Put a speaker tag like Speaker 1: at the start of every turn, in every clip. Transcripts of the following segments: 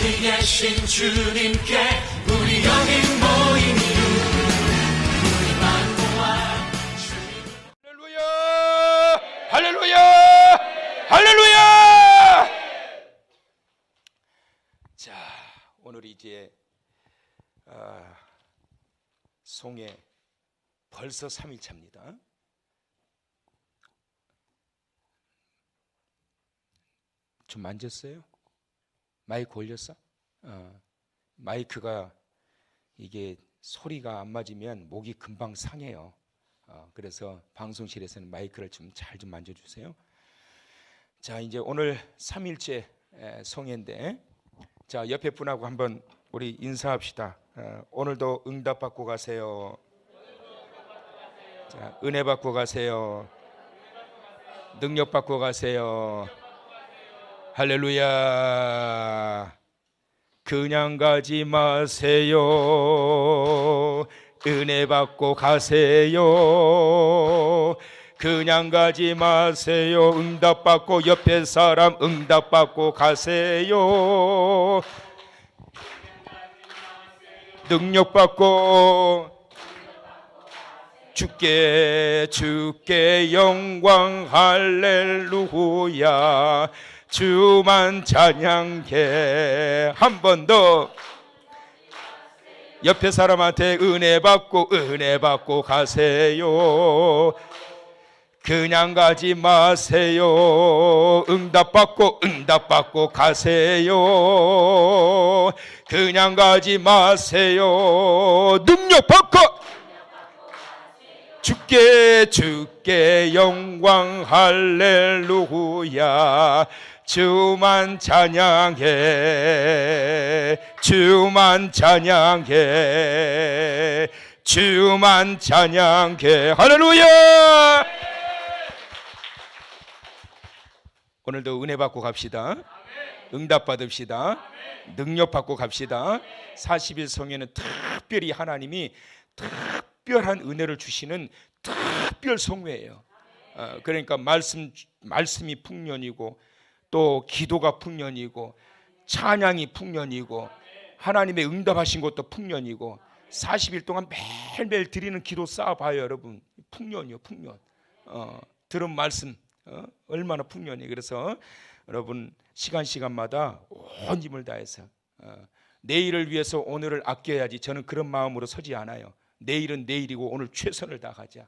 Speaker 1: 어디 계신 주님께 우리 여기 모인 이유 우리만 모아 주님.
Speaker 2: 할렐루야 할렐루야 할렐루야. 자, 오늘 이제 송해 벌써 3일차입니다. 좀 만졌어요? 마이크 올렸어? 마이크가 이게 소리가 안 맞으면 목이 금방 상해요. 그래서 방송실에서는 마이크를 좀 잘 좀 만져주세요. 자, 이제 오늘 3일째 송해인데, 자, 옆에 분하고 한번 우리 인사합시다. 오늘도 응답 받고 가세요. 자, 은혜 받고 가세요. 능력 받고 가세요. 할렐루야. 그냥 가지 마세요. 은혜 받고 가세요. 그냥 가지 마세요. 응답 받고 옆에 사람 응답 받고 가세요. 능력 받고 주께 영광 할렐루야. 주만 찬양해. 한 번 더 옆에 사람한테 은혜 받고 가세요. 그냥 가지 마세요. 응답 받고 가세요. 그냥 가지 마세요. 능력 받고 주께 영광 할렐루야. 주만 찬양해. 주만 찬양해. 주만 찬양해. 할렐루야. 오늘도 은혜 받고 갑시다. 응답 받읍시다. 능력 받고 갑시다. 40일 성회는 특별히 하나님이 특별한 은혜를 주시는 특별 성회예요. 그러니까 말씀이 풍년이고 또 기도가 풍년이고 찬양이 풍년이고 하나님의 응답하신 것도 풍년이고 40일 동안 매일매일 드리는 기도 쌓아봐요. 여러분, 풍년이요, 풍년. 들은 말씀 얼마나 풍년이. 그래서 여러분 시간마다 온 힘을 다해서 내일을 위해서 오늘을 아껴야지. 저는 그런 마음으로 서지 않아요. 내일은 내일이고 오늘 최선을 다하자.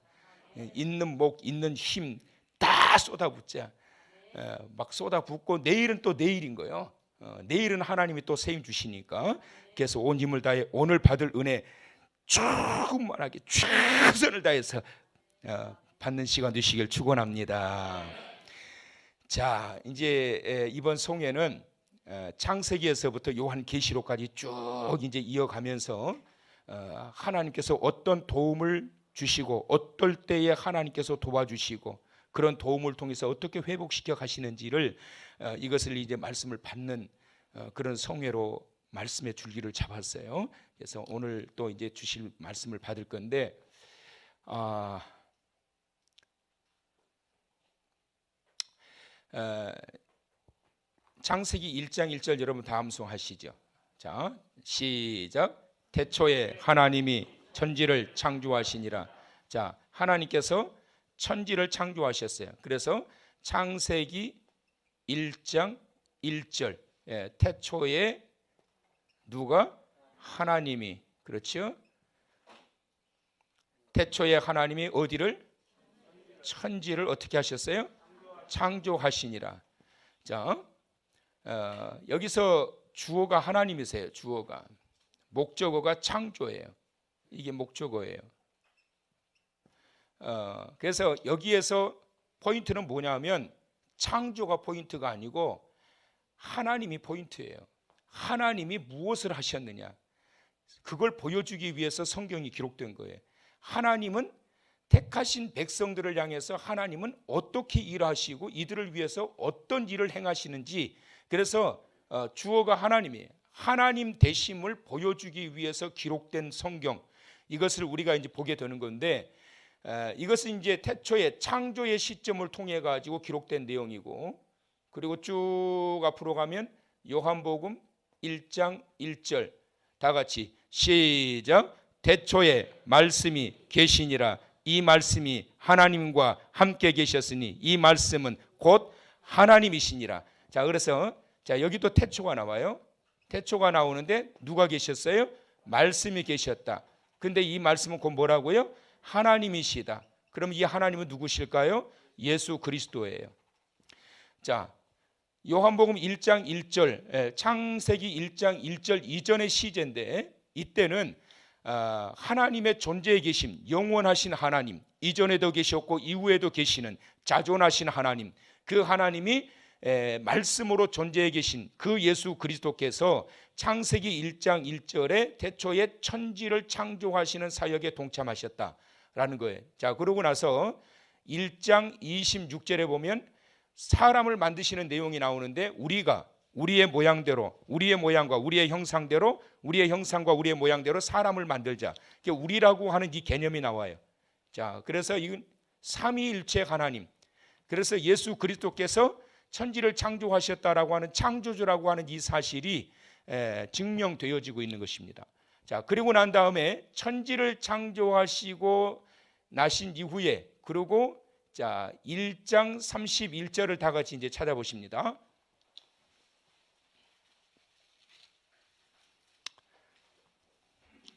Speaker 2: 있는 목 있는 힘 다 쏟아붓자. 막 쏟아붓고 내일은 또 내일인 거예요. 내일은 하나님이 또 새 힘 주시니까. 그래서 온 힘을 다해 오늘 받을 은혜 충만하게 최선을 다해서 받는 시간 되시길 축원합니다. 자, 이제 이번 송해는 창세기에서부터 요한계시록까지 쭉 이제 이어가면서 하나님께서 어떤 도움을 주시고 어떨 때에 하나님께서 도와주시고 그런 도움을 통해서 어떻게 회복시켜 가시는지를 이것을 이제 말씀을 받는 그런 송해로 말씀의 줄기를 잡았어요. 그래서 오늘 또 이제 주실 말씀을 받을 건데 창세기 1장 1절 여러분 다 암송하시죠. 자, 시작. 태초에 하나님이 천지를 창조하시니라. 자, 하나님께서 천지를 창조하셨어요. 그래서 창세기 1장 1절 태초에 누가? 하나님이. 그렇죠? 태초에 하나님이 어디를? 천지를 어떻게 하셨어요? 창조하시니라. 자, 여기서 주어가 하나님이세요. 주어가. 목적어가 창조예요. 이게 목적어예요. 그래서 여기에서 포인트는 뭐냐면 창조가 포인트가 아니고 하나님이 포인트예요. 하나님이 무엇을 하셨느냐, 그걸 보여주기 위해서 성경이 기록된 거예요. 하나님은 택하신 백성들을 향해서 하나님은 어떻게 일하시고 이들을 위해서 어떤 일을 행하시는지, 그래서 주어가 하나님이에요. 하나님 되심을 보여주기 위해서 기록된 성경, 이것을 우리가 이제 보게 되는 건데, 이것은 이제 태초의 창조의 시점을 통해 가지고 기록된 내용이고, 그리고 쭉 앞으로 가면 요한복음 1장 1절 다 같이 시작. 태초에 말씀이 계시니라. 이 말씀이 하나님과 함께 계셨으니 이 말씀은 곧 하나님이시니라. 자, 그래서 자, 여기도 태초가 나와요. 태초가 나오는데 누가 계셨어요? 말씀이 계셨다. 근데 이 말씀은 곧 뭐라고요? 하나님이시다. 그럼 이 하나님은 누구실까요? 예수 그리스도예요. 자, 요한복음 1장 1절, 창세기 1장 1절 이전의 시제인데 이때는 하나님의 존재에 계심, 영원하신 하나님, 이전에도 계셨고 이후에도 계시는 자존하신 하나님, 그 하나님이 말씀으로 존재해 계신 그 예수 그리스도께서 창세기 1장 1절에 태초에 천지를 창조하시는 사역에 동참하셨다라는 거예요. 자, 그러고 나서 1장 26절에 보면 사람을 만드시는 내용이 나오는데 우리가 우리의 모양대로, 우리의 모양과 우리의 형상대로, 우리의 형상과 우리의 모양대로 사람을 만들자. 우리라고 하는 이 개념이 나와요. 자, 그래서 이건 삼위일체 하나님. 그래서 예수 그리스도께서 천지를 창조하셨다라고 하는 창조주라고 하는 이 사실이 증명되어지고 있는 것입니다. 자, 그리고 난 다음에 천지를 창조하시고 나신 이후에 그리고 자, 1장 31절을 다 같이 이제 찾아보십니다.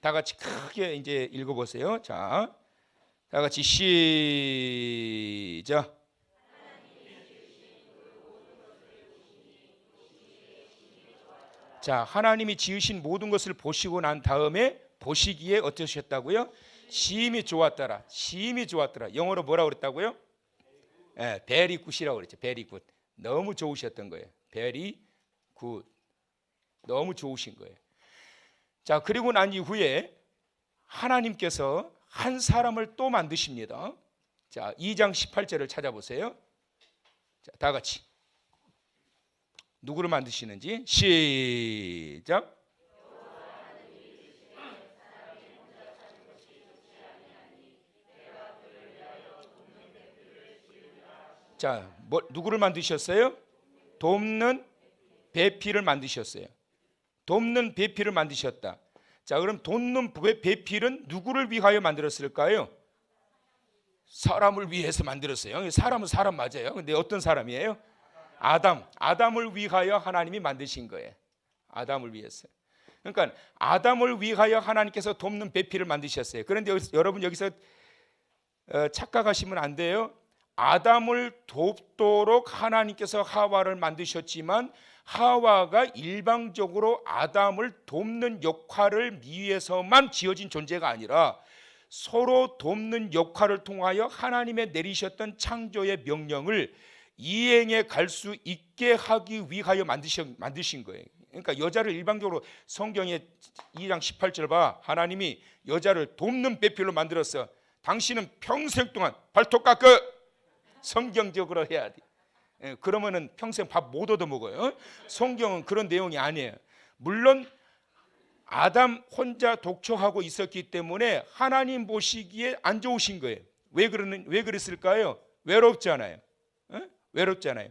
Speaker 2: 다 같이 크게 이제 읽어보세요. 자, 다 같이 시작. 자, 하나님이 지으신 모든 것을 보시고 난 다음에 보시기에 어떠셨다고요? 심히 좋았더라. 심히 좋았더라. 영어로 뭐라고 그랬다고요? very good이라고 그랬죠. very good. 너무 좋으셨던 거예요. very good. 너무 좋으신 거예요. 자, 그리고 난 이후에 하나님께서 한 사람을 또 만드십니다. 자, 2장 18절을 찾아보세요. 자, 다 같이 누구를 만드시는지 시작. 자, 누구를 만드셨어요? 돕는 배필을 만드셨어요. 돕는 배필을 만드셨다. 자, 그럼 돕는 배필은 누구를 위하여 만들었을까요? 사람을 위해서 만들었어요. 사람은 사람 맞아요. 근데 어떤 사람이에요? 아담을 위하여 하나님이 만드신 거예요. 아담을 위해서. 그러니까 아담을 위하여 하나님께서 돕는 배필을 만드셨어요. 그런데 여러분 여기서 착각하시면 안 돼요. 아담을 돕도록 하나님께서 하와를 만드셨지만 하와가 일방적으로 아담을 돕는 역할을 위해서만 지어진 존재가 아니라 서로 돕는 역할을 통하여 하나님의 내리셨던 창조의 명령을 이행해 갈 수 있게 하기 위하여 만드신 거예요. 그러니까 여자를 일방적으로 성경에 2장 18절 봐. 하나님이 여자를 돕는 배필로 만들었어. 당신은 평생 동안 발톱 깎아. 성경적으로 해야 돼. 그러면은 평생 밥 못 얻어 먹어요. 성경은 그런 내용이 아니에요. 물론 아담 혼자 독초하고 있었기 때문에 하나님 보시기에 안 좋으신 거예요. 왜 그랬을까요? 외롭잖아요. 외롭잖아요.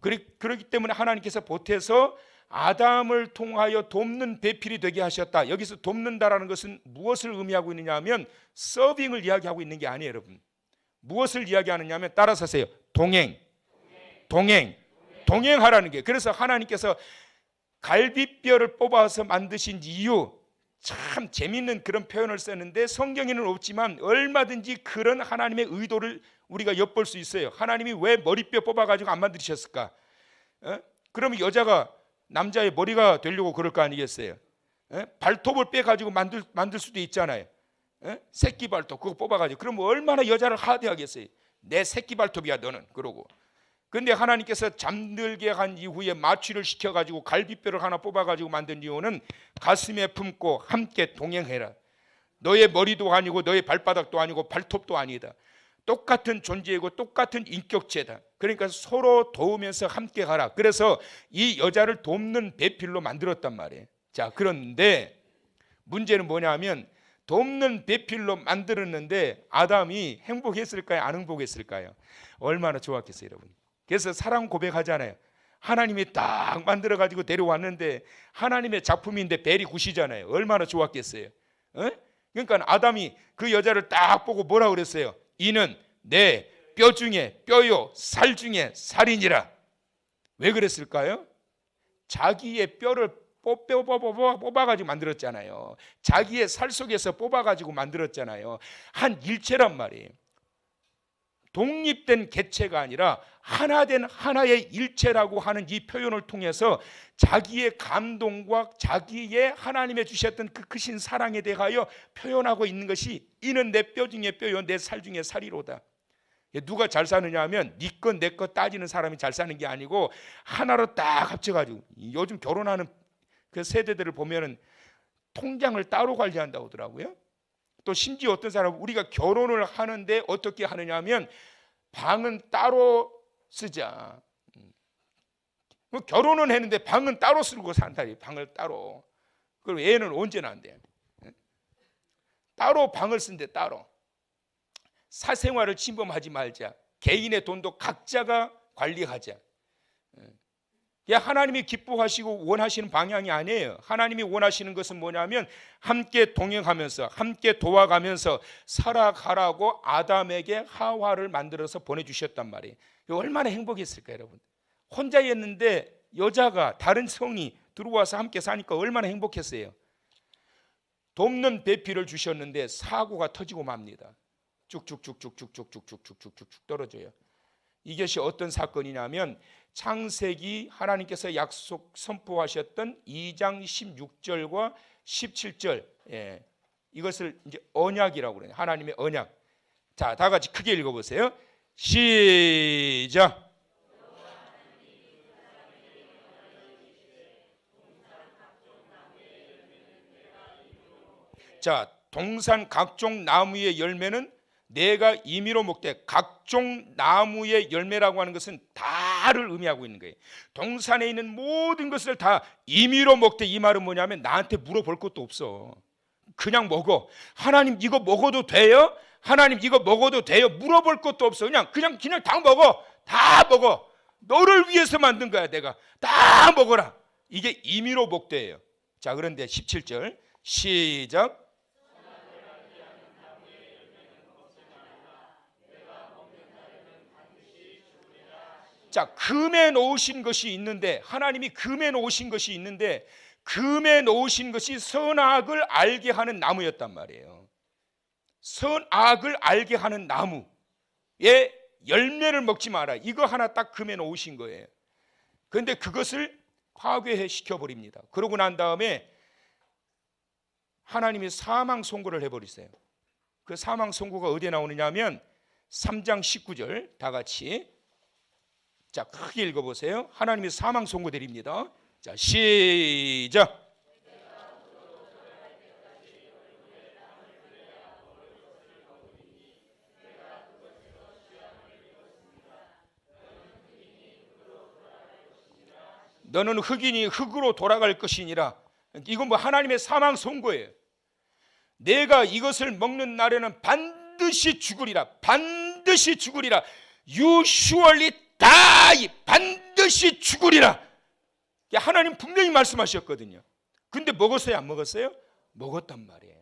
Speaker 2: 그렇기 때문에 하나님께서 보태서 아담을 통하여 돕는 배필이 되게 하셨다. 여기서 돕는다라는 것은 무엇을 의미하고 있느냐 하면 서빙을 이야기하고 있는 게 아니에요, 여러분. 무엇을 이야기하느냐 하면 따라서 하세요. 동행하라는 게. 그래서 하나님께서 갈비뼈를 뽑아서 만드신 이유, 참 재밌는 그런 표현을 썼는데 성경에는 없지만 얼마든지 그런 하나님의 의도를 우리가 엿볼 수 있어요. 하나님이 왜 머리뼈 뽑아가지고 안 만드셨을까? 그러면 여자가 남자의 머리가 되려고 그럴 거 아니겠어요? 발톱을 빼가지고 만들 수도 있잖아요. 새끼 발톱 그거 뽑아가지고. 그럼 얼마나 여자를 하대하겠어요? 내 새끼 발톱이야 너는. 그러고. 근데 하나님께서 잠들게 한 이후에 마취를 시켜가지고 갈비뼈를 하나 뽑아가지고 만든 이유는 가슴에 품고 함께 동행해라. 너의 머리도 아니고 너의 발바닥도 아니고 발톱도 아니다. 똑같은 존재이고 똑같은 인격체다. 그러니까 서로 도우면서 함께 가라. 그래서 이 여자를 돕는 배필로 만들었단 말이에요. 자, 그런데 문제는 뭐냐면 돕는 배필로 만들었는데 아담이 행복했을까요? 안 행복했을까요? 얼마나 좋았겠어요, 여러분. 그래서 사랑 고백하잖아요. 하나님이 딱 만들어 가지고 데려왔는데 하나님의 작품인데 벨이 굿이잖아요. 얼마나 좋았겠어요. 그러니까 아담이 그 여자를 딱 보고 뭐라 그랬어요? 이는 내 뼈 중에 뼈요 살 중에 살이니라. 왜 그랬을까요? 자기의 뼈를 뽑아가지고 만들었잖아요. 자기의 살 속에서 뽑아가지고 만들었잖아요. 한 일체란 말이에요. 독립된 개체가 아니라 하나된 하나의 일체라고 하는 이 표현을 통해서 자기의 감동과 자기의 하나님의 주셨던 그 크신 사랑에 대하여 표현하고 있는 것이 이는 내 뼈 중에 뼈요 내 살 중에 살이로다. 누가 잘 사느냐 하면 네 것 내 것 따지는 사람이 잘 사는 게 아니고 하나로 딱 합쳐가지고, 요즘 결혼하는 그 세대들을 보면은 통장을 따로 관리한다고 하더라고요. 또 심지어 어떤 사람은 우리가 결혼을 하는데 어떻게 하느냐 하면 방은 따로 쓰자. 결혼은 했는데 방은 따로 쓰고 산다. 방을 따로. 그럼 애는 언제 난대? 따로 방을 쓴대. 따로. 사생활을 침범하지 말자. 개인의 돈도 각자가 관리하자. 하나님이 기뻐하시고 원하시는 방향이 아니에요. 하나님이 원하시는 것은 뭐냐면 함께 동행하면서 함께 도와가면서 살아가라고 아담에게 하와를 만들어서 보내주셨단 말이에요. 얼마나 행복했을까요, 여러분? 혼자였는데 여자가 다른 성이 들어와서 함께 사니까 얼마나 행복했어요. 돕는 배필을 주셨는데 사고가 터지고 맙니다. 쭉쭉쭉쭉쭉쭉쭉쭉쭉쭉 떨어져요. 이것이 어떤 사건이냐면 창세기 하나님께서 약속 선포하셨던 2장 16절과 17절, 이것을 이제 언약이라고 그래요. 하나님의 언약. 자, 다 같이 크게 읽어보세요. 시작. 자, 동산 각종 나무의 열매는 내가 임의로 먹되, 각종 나무의 열매라고 하는 것은 다를 의미하고 있는 거예요. 동산에 있는 모든 것을 다 임의로 먹되, 이 말은 뭐냐면 나한테 물어볼 것도 없어. 그냥 먹어. 하나님 이거 먹어도 돼요? 하나님 이거 먹어도 돼요? 물어볼 것도 없어. 그냥 다 먹어. 다 먹어. 너를 위해서 만든 거야. 내가 다 먹어라. 이게 임의로 먹되예요. 자, 그런데 17절 시작. 자, 금에 놓으신 것이 있는데, 하나님이 금에 놓으신 것이 있는데, 금에 놓으신 것이 선악을 알게 하는 나무였단 말이에요. 선악을 알게 하는 나무의 열매를 먹지 마라. 이거 하나 딱 금에 놓으신 거예요. 그런데 그것을 파괴시켜 버립니다. 그러고 난 다음에 하나님이 사망 선고를 해버리세요. 그 사망 선고가 어디에 나오느냐 하면 3장 19절 다 같이, 자, 크게 읽어보세요. 하나님이 사망 선고 드립니다. 자, 시작. 너는 흙이니 흙으로 돌아갈 것이니라. 이건 뭐 하나님의 사망 선고예요. 내가 이것을 먹는 날에는 반드시 죽으리라. 반드시 죽으리라. You surely die. 반드시 죽으리라. 하나님 분명히 말씀하셨거든요. 근데 먹었어요, 안 먹었어요? 먹었단 말이에요.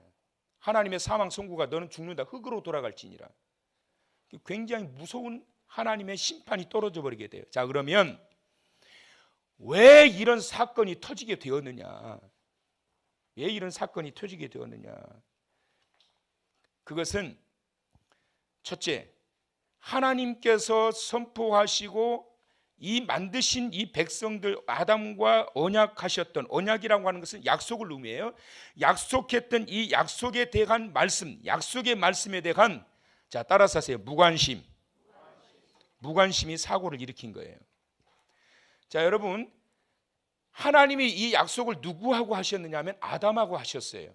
Speaker 2: 하나님의 사망 선고가 너는 죽는다. 흙으로 돌아갈지니라. 굉장히 무서운 하나님의 심판이 떨어져 버리게 돼요. 자, 그러면 왜 이런 사건이 터지게 되었느냐? 왜 이런 사건이 터지게 되었느냐? 그것은 첫째, 하나님께서 선포하시고 이 만드신 이 백성들 아담과 언약하셨던, 언약이라고 하는 것은 약속을 의미해요. 약속했던 이 약속에 대한 말씀, 약속의 말씀에 대한, 자, 따라서 하세요. 무관심이 사고를 일으킨 거예요. 자, 여러분, 하나님이 이 약속을 누구하고 하셨느냐 하면 아담하고 하셨어요.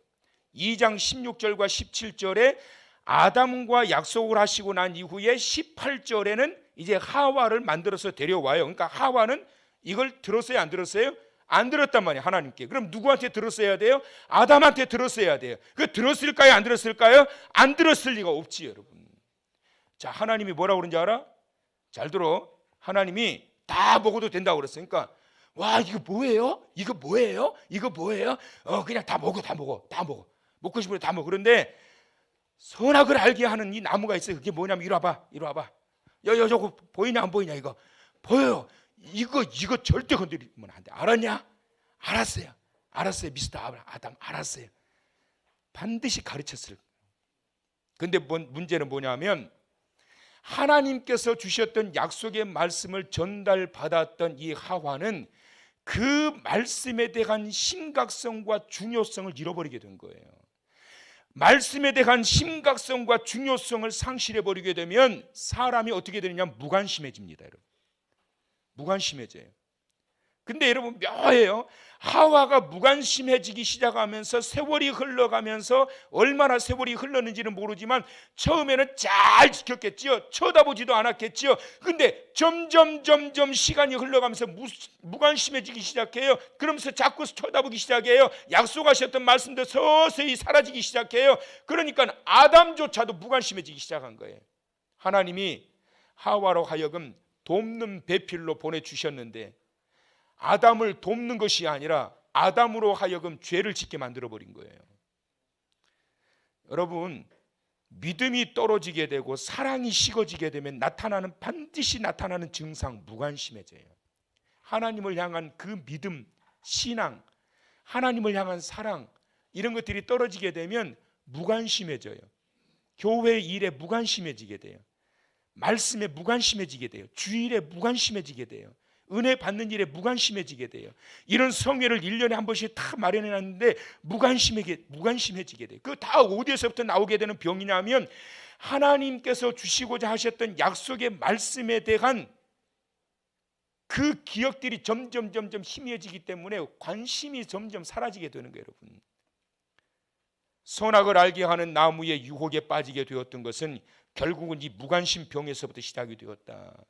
Speaker 2: 2장 16절과 17절에 아담과 약속을 하시고 난 이후에 18절에는 이제 하와를 만들어서 데려와요. 그러니까 하와는 이걸 들었어요, 안 들었어요? 안 들었단 말이에요, 하나님께. 그럼 누구한테 들었어야 돼요? 아담한테 들었어야 돼요. 그 들었을까요, 안 들었을까요? 안 들었을 리가 없지, 여러분. 자, 하나님이 뭐라고 그러는지 알아? 잘 들어. 하나님이 다 먹어도 된다고 그랬으니까 와 이거 뭐예요? 이거 뭐예요? 이거 뭐예요? 그냥 다 먹어 먹고 싶으면 다 먹어. 그런데 선악을 알게 하는 이 나무가 있어요. 그게 뭐냐면 이리 와봐. 저거 보이냐 안 보이냐? 이거 보여요. 이거 절대 건드리면 안 돼. 알았냐? 알았어요 미스터 아담 알았어요. 반드시 가르쳤을. 근데 문제는 뭐냐면 하나님께서 주셨던 약속의 말씀을 전달받았던 이 하와는 그 말씀에 대한 심각성과 중요성을 잃어버리게 된 거예요. 말씀에 대한 심각성과 중요성을 상실해버리게 되면 사람이 어떻게 되느냐? 무관심해집니다. 여러분, 무관심해져요. 근데 여러분 묘해요. 하와가 무관심해지기 시작하면서 세월이 흘러가면서 얼마나 세월이 흘렀는지는 모르지만 처음에는 잘 지켰겠지요. 쳐다보지도 않았겠지요. 근데 점점 시간이 흘러가면서 무관심해지기 시작해요. 그러면서 자꾸 쳐다보기 시작해요. 약속하셨던 말씀도 서서히 사라지기 시작해요. 그러니까 아담조차도 무관심해지기 시작한 거예요. 하나님이 하와로 하여금 돕는 배필로 보내주셨는데 아담을 돕는 것이 아니라 아담으로 하여금 죄를 짓게 만들어버린 거예요. 여러분, 믿음이 떨어지게 되고 사랑이 식어지게 되면 반드시 나타나는 증상, 무관심해져요. 하나님을 향한 그 믿음, 신앙, 하나님을 향한 사랑, 이런 것들이 떨어지게 되면 무관심해져요. 교회 일에 무관심해지게 돼요. 말씀에 무관심해지게 돼요. 주일에 무관심해지게 돼요. 은혜 받는 일에 무관심해지게 돼요. 이런 성회를 1년에 한 번씩 다 마련해놨는데 무관심해지게 돼요. 그 다 어디에서부터 나오게 되는 병이냐면 하나님께서 주시고자 하셨던 약속의 말씀에 대한 그 기억들이 점점 희미해지기 때문에 관심이 점점 사라지게 되는 거예요. 여러분, 선악을 알게 하는 나무의 유혹에 빠지게 되었던 것은 결국은 이 무관심 병에서부터 시작이 되었다.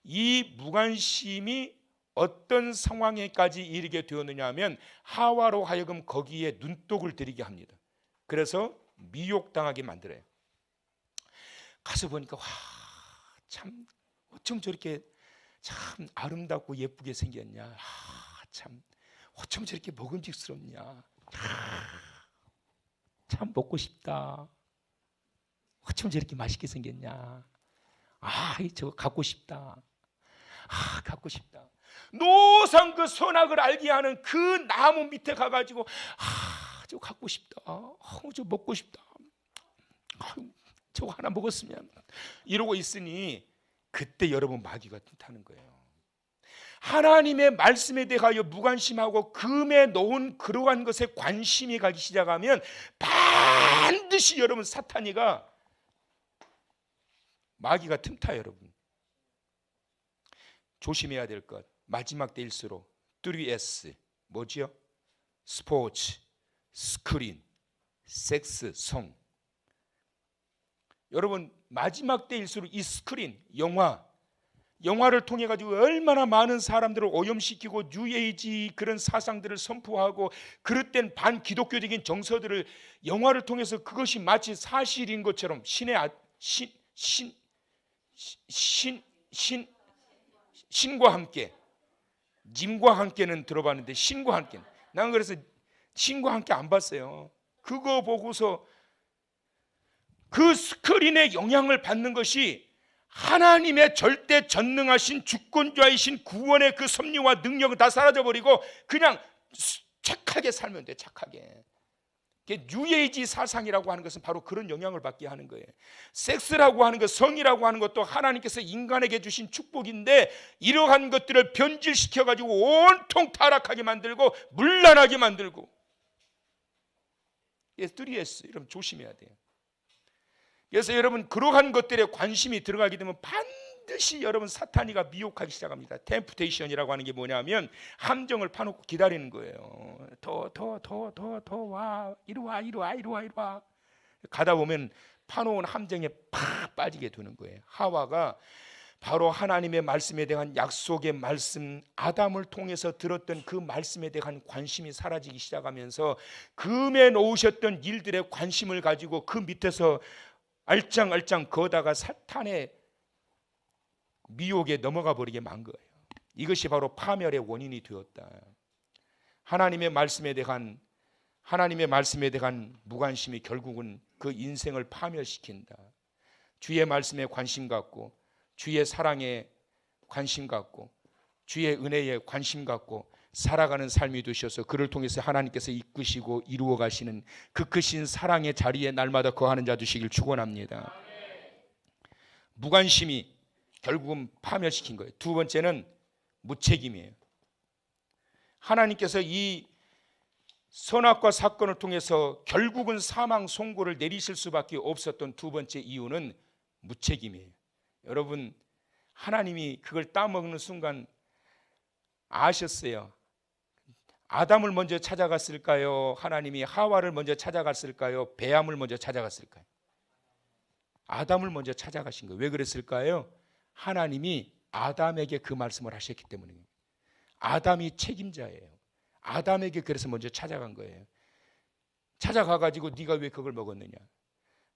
Speaker 2: 이 무관심이 어떤 상황에까지 이르게 되었느냐 하면 하와로 하여금 거기에 눈독을 들이게 합니다. 그래서 미혹당하게 만들어요. 가서 보니까 참 어쩜 저렇게 참 아름답고 예쁘게 생겼냐, 참 어쩜 저렇게 먹음직스럽냐, 참 먹고 싶다, 어쩜 저렇게 맛있게 생겼냐, 저거 갖고 싶다, 갖고 싶다. 노상 그 선악을 알게 하는 그 나무 밑에 가가지고 저거 갖고 싶다, 저거 먹고 싶다, 저거 하나 먹었으면 이러고 있으니 그때 여러분 마귀가 틈타는 거예요. 하나님의 말씀에 대하여 무관심하고 금에 놓은 그러한 것에 관심이 가기 시작하면 반드시 여러분 사탄이가 마귀가 틈타요. 여러분 조심해야 될 것, 마지막 때일수록 3S 뭐지요? 스포츠, 스크린, 섹스, 성. 여러분 마지막 때일수록 이 스크린, 영화를 통해 가지고 얼마나 많은 사람들을 오염시키고 뉴에이지 그런 사상들을 선포하고 그릇된 반기독교적인 정서들을 영화를 통해서 그것이 마치 사실인 것처럼 신과 함께, 님과 함께는 들어봤는데 신과 함께, 나는 그래서 신과 함께 안 봤어요. 그거 보고서 그 스크린의 영향을 받는 것이 하나님의 절대 전능하신 주권자이신 구원의 그 섭리와 능력은 다 사라져버리고 그냥 착하게 살면 돼. 착하게. 뉴에이지 사상이라고 하는 것은 바로 그런 영향을 받게 하는 거예요. 섹스라고 하는 것, 성이라고 하는 것도 하나님께서 인간에게 주신 축복인데 이러한 것들을 변질시켜가지고 온통 타락하게 만들고 문란하게 만들고. 3S 여러분 조심해야 돼요. 그래서 여러분 그러한 것들에 관심이 들어가게 되면 반드시 여러분 사탄이가 미혹하기 시작합니다. 템프테이션이라고 하는 게 뭐냐면 함정을 파놓고 기다리는 거예요. 더 와, 이리 와. 가다 보면 파놓은 함정에 팍 빠지게 되는 거예요. 하와가 바로 하나님의 말씀에 대한 약속의 말씀, 아담을 통해서 들었던 그 말씀에 대한 관심이 사라지기 시작하면서 금에 놓으셨던 일들에 관심을 가지고 그 밑에서 알짱알짱 거다가 사탄의 미혹에 넘어가 버리게 만 거예요. 이것이 바로 파멸의 원인이 되었다. 하나님의 말씀에 대한 무관심이 결국은 그 인생을 파멸시킨다. 주의 말씀에 관심 갖고, 주의 사랑에 관심 갖고, 주의 은혜에 관심 갖고 살아가는 삶이 되셔서 그를 통해서 하나님께서 이끄시고 이루어 가시는 그 크신 사랑의 자리에 날마다 거하는 자 되시길 축원합니다. 무관심이 결국은 파멸시킨 거예요. 두 번째는 무책임이에요. 하나님께서 이 선악과 사건을 통해서 결국은 사망 선고를 내리실 수밖에 없었던 두 번째 이유는 무책임이에요. 여러분, 하나님이 그걸 따먹는 순간 아셨어요? 아담을 먼저 찾아갔을까요? 하나님이 하와를 먼저 찾아갔을까요? 배암을 먼저 찾아갔을까요? 아담을 먼저 찾아가신 거예요. 왜 그랬을까요? 하나님이 아담에게 그 말씀을 하셨기 때문이에요. 아담이 책임자예요. 아담에게 그래서 먼저 찾아간 거예요. 찾아가가지고 네가 왜 그걸 먹었느냐?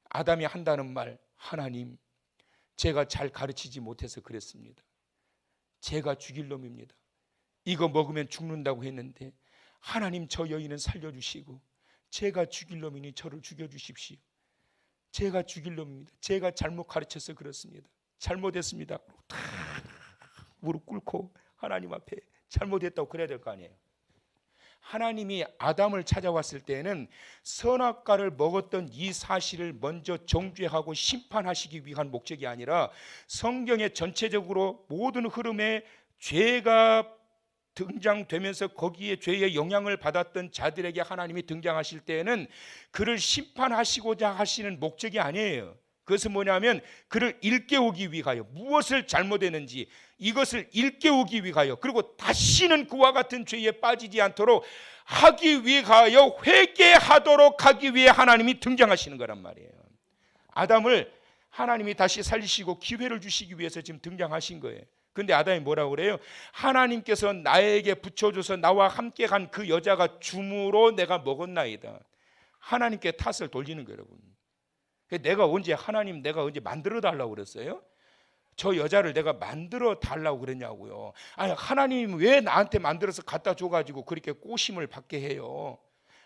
Speaker 2: 아담이 한다는 말, 하나님, 제가 잘 가르치지 못해서 그랬습니다. 제가 죽일 놈입니다. 이거 먹으면 죽는다고 했는데 하나님 저 여인은 살려주시고 제가 죽일 놈이니 저를 죽여주십시오. 제가 죽일 놈입니다. 제가 잘못 가르쳐서 그렇습니다. 잘못했습니다. 다 무릎 꿇고 하나님 앞에 잘못했다고 그래야 될 거 아니에요. 하나님이 아담을 찾아왔을 때에는 선악과를 먹었던 이 사실을 먼저 정죄하고 심판하시기 위한 목적이 아니라 성경의 전체적으로 모든 흐름에 죄가 등장되면서 거기에 죄의 영향을 받았던 자들에게 하나님이 등장하실 때에는 그를 심판하시고자 하시는 목적이 아니에요. 그것은 뭐냐면 그를 일깨우기 위하여, 무엇을 잘못했는지 이것을 일깨우기 위하여, 그리고 다시는 그와 같은 죄에 빠지지 않도록 하기 위하여, 회개하도록 하기 위해 하나님이 등장하시는 거란 말이에요. 아담을 하나님이 다시 살리시고 기회를 주시기 위해서 지금 등장하신 거예요. 근데 아담이 뭐라고 그래요? 하나님께서 나에게 붙여줘서 나와 함께 간 그 여자가 줌으로 내가 먹었나이다. 하나님께 탓을 돌리는 거예요, 여러분. 내가 언제 만들어 달라고 그랬어요? 저 여자를 내가 만들어 달라고 그랬냐고요. 아니, 하나님이 왜 나한테 만들어서 갖다 줘가지고 그렇게 꼬심을 받게 해요?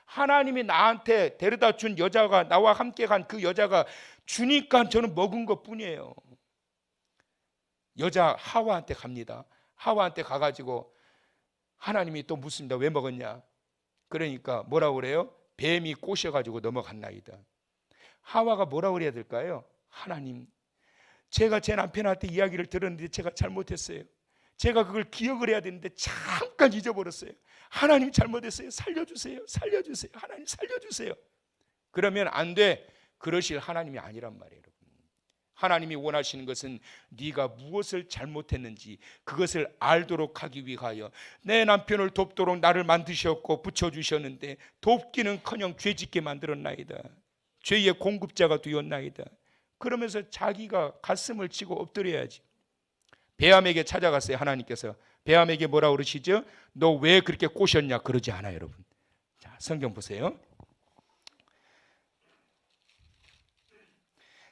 Speaker 2: 하나님이 나한테 데려다 준 여자가, 나와 함께 간 그 여자가 주니까 저는 먹은 것 뿐이에요. 여자 하와한테 갑니다. 하와한테 가가지고 하나님이 또 묻습니다. 왜 먹었냐? 그러니까 뭐라고 그래요? 뱀이 꼬셔가지고 넘어갔나이다. 하와가 뭐라고 그래야 될까요? 하나님, 제가 제 남편한테 이야기를 들었는데 제가 잘못했어요. 제가 그걸 기억을 해야 되는데 잠깐 잊어버렸어요. 하나님 잘못했어요. 살려주세요. 살려주세요. 하나님 살려주세요. 그러면 안 돼. 그러실 하나님이 아니란 말이에요. 하나님이 원하시는 것은 네가 무엇을 잘못했는지 그것을 알도록 하기 위하여, 내 남편을 돕도록 나를 만드셨고 붙여주셨는데 돕기는커녕 죄짓게 만들었나이다. 죄의 공급자가 되었나이다. 그러면서 자기가 가슴을 치고 엎드려야지. 배암에게 찾아갔어요. 하나님께서 배암에게 뭐라고 그러시죠? 너 왜 그렇게 꼬셨냐? 그러지 않아요, 여러분. 자, 성경 보세요.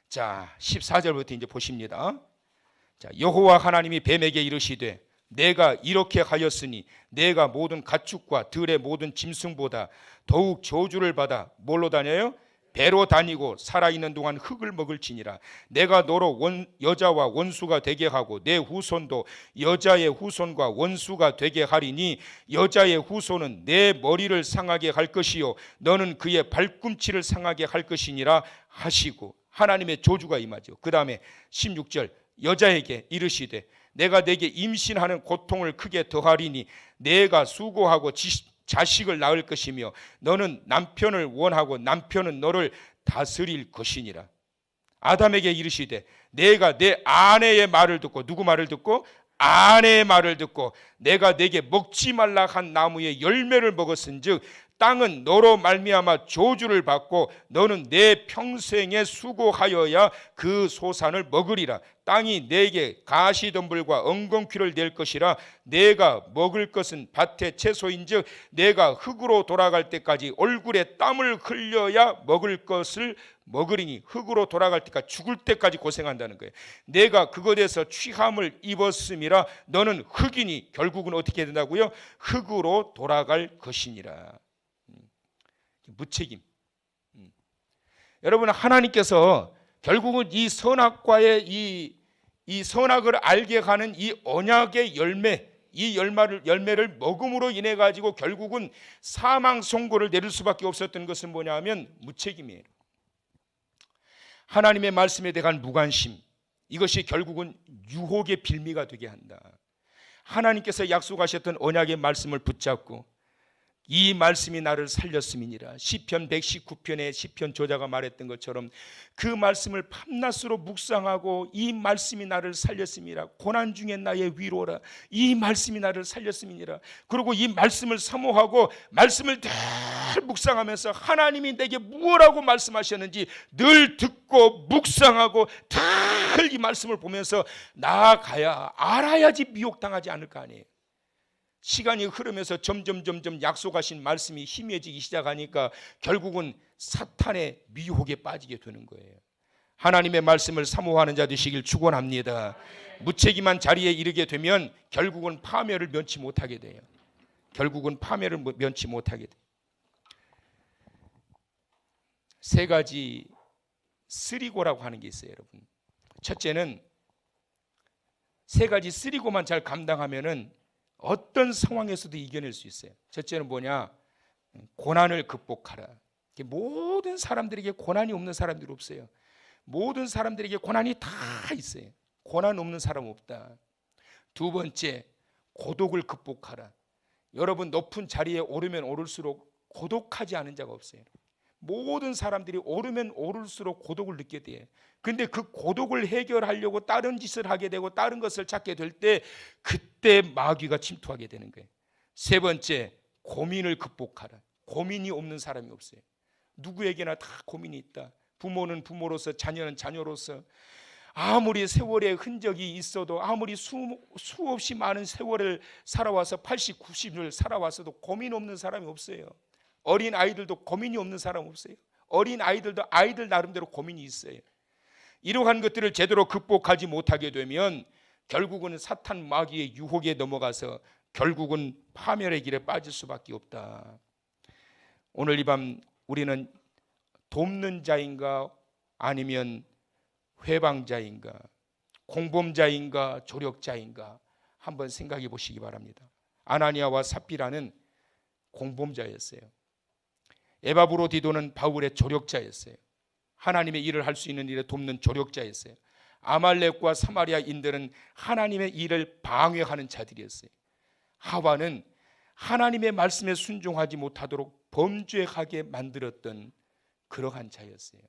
Speaker 2: 자, 14절부터 이제 보십니다. 자, 여호와 하나님이 뱀에게 이르시되 내가 이렇게 하였으니 내가 모든 가축과 들의 모든 짐승보다 더욱 저주를 받아 뭘로 다녀요? 배로 다니고 살아있는 동안 흙을 먹을지니라. 내가 너로 여자와 원수가 되게 하고 내 후손도 여자의 후손과 원수가 되게 하리니 여자의 후손은 내 머리를 상하게 할 것이요 너는 그의 발꿈치를 상하게 할 것이니라 하시고, 하나님의 저주가 임하죠. 그 다음에 16절, 여자에게 이르시되 내가 내게 임신하는 고통을 크게 더하리니 내가 수고하고 자식을 낳을 것이며 너는 남편을 원하고 남편은 너를 다스릴 것이니라. 아담에게 이르시되 내가 내 아내의 말을 듣고, 누구 말을 듣고? 아내의 말을 듣고 내가 내게 먹지 말라 한 나무의 열매를 먹었은즉 땅은 너로 말미암아 저주를 받고 너는 내 평생에 수고하여야 그 소산을 먹으리라. 땅이 내게 가시덤불과 엉겅퀴를 낼 것이라. 내가 먹을 것은 밭의 채소인즉 내가 흙으로 돌아갈 때까지 얼굴에 땀을 흘려야 먹을 것을 먹으리니, 흙으로 돌아갈 때까지, 죽을 때까지 고생한다는 거예요. 내가 그것에서 취함을 입었음이라. 너는 흙이니 결국은 어떻게 된다고요? 흙으로 돌아갈 것이니라. 무책임. 여러분, 하나님께서 결국은 이 선악과의 이 선악을 알게 하는 이 언약의 열매, 이 열매를 먹음으로 인해 가지고 결국은 사망 선고를 내릴 수밖에 없었던 것은 뭐냐면 무책임이에요. 하나님의 말씀에 대한 무관심, 이것이 결국은 유혹의 빌미가 되게 한다. 하나님께서 약속하셨던 언약의 말씀을 붙잡고 이 말씀이 나를 살렸음이니라. 시편 119편의 시편 저자가 말했던 것처럼 그 말씀을 밤낮으로 묵상하고 이 말씀이 나를 살렸음이라. 고난 중에 나의 위로라. 이 말씀이 나를 살렸음이니라. 그리고 이 말씀을 사모하고 말씀을 늘 묵상하면서 하나님이 내게 무엇라고 말씀하셨는지 늘 듣고 묵상하고 늘 이 말씀을 보면서 나아가야, 알아야지 미혹당하지 않을 거 아니에요. 시간이 흐르면서 점점 약속하신 말씀이 희미해지기 시작하니까 결국은 사탄의 미혹에 빠지게 되는 거예요. 하나님의 말씀을 사모하는 자 되시길 축원합니다. 무책임한 자리에 이르게 되면 결국은 파멸을 면치 못하게 돼요. 결국은 파멸을 면치 못하게 돼요. 세 가지 쓰리고라고 하는 게 있어요, 여러분. 첫째는 세 가지 쓰리고만 잘 감당하면은 어떤 상황에서도 이겨낼 수 있어요. 첫째는 뭐냐? 고난을 극복하라. 모든 사람들에게 고난이 없는 사람들이 없어요. 모든 사람들에게 고난이 다 있어요. 고난 없는 사람 없다. 두 번째, 고독을 극복하라. 여러분, 높은 자리에 오르면 오를수록 고독하지 않은 자가 없어요. 모든 사람들이 오르면 오를수록 고독을 느끼게 돼요. 근데 그 고독을 해결하려고 다른 짓을 하게 되고 다른 것을 찾게 될 때 그때 마귀가 침투하게 되는 거예요. 세 번째, 고민을 극복하라. 고민이 없는 사람이 없어요. 누구에게나 다 고민이 있다. 부모는 부모로서, 자녀는 자녀로서, 아무리 세월의 흔적이 있어도, 아무리 수없이 많은 세월을 살아와서 80, 90을 살아왔어도 고민 없는 사람이 없어요. 어린 아이들도 고민이 없는 사람 없어요. 어린 아이들도 아이들 나름대로 고민이 있어요. 이러한 것들을 제대로 극복하지 못하게 되면 결국은 사탄 마귀의 유혹에 넘어가서 결국은 파멸의 길에 빠질 수밖에 없다. 오늘 이 밤 우리는 돕는 자인가 아니면 회방자인가, 공범자인가 조력자인가 한번 생각해 보시기 바랍니다. 아나니아와 삽비라는 공범자였어요. 에바브로디도는 바울의 조력자였어요. 하나님의 일을 할 수 있는 일에 돕는 조력자였어요. 아말렉과 사마리아인들은 하나님의 일을 방해하는 자들이었어요. 하와는 하나님의 말씀에 순종하지 못하도록 범죄하게 만들었던 그러한 자였어요.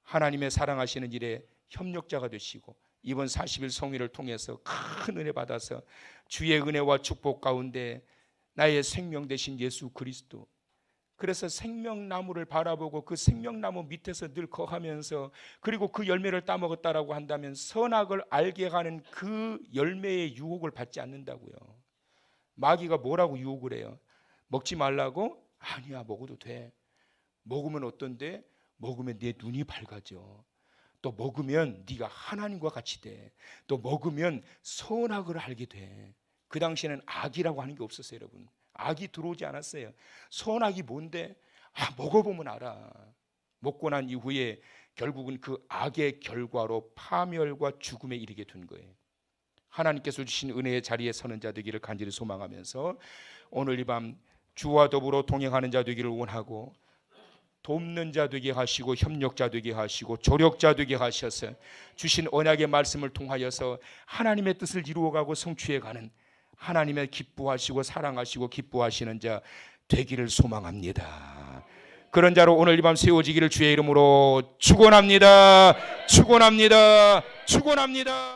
Speaker 2: 하나님의 사랑하시는 일에 협력자가 되시고 이번 40일 성회를 통해서 큰 은혜 받아서 주의 은혜와 축복 가운데 나의 생명 되신 예수 그리스도, 그래서 생명나무를 바라보고 그 생명나무 밑에서 늘 거하면서 그리고 그 열매를 따먹었다라고 한다면 선악을 알게 하는 그 열매의 유혹을 받지 않는다고요. 마귀가 뭐라고 유혹을 해요? 먹지 말라고? 아니야, 먹어도 돼. 먹으면 어떤데? 먹으면 내 눈이 밝아져. 또 먹으면 네가 하나님과 같이 돼. 또 먹으면 선악을 알게 돼. 그 당시에는 악이라고 하는 게 없었어요, 여러분. 악이 들어오지 않았어요. 선악이 뭔데? 먹어보면 알아. 먹고 난 이후에 결국은 그 악의 결과로 파멸과 죽음에 이르게 된 거예요. 하나님께서 주신 은혜의 자리에 서는 자 되기를 간절히 소망하면서 오늘 이 밤 주와 더불어 동행하는 자 되기를 원하고 돕는 자 되게 하시고 협력자 되게 하시고 조력자 되게 하셔서 주신 언약의 말씀을 통하여서 하나님의 뜻을 이루어가고 성취해가는 하나님의 기뻐하시고 사랑하시고 기뻐하시는 자 되기를 소망합니다. 그런 자로 오늘 이 밤 세워지기를 주의 이름으로 축원합니다. 축원합니다. 축원합니다.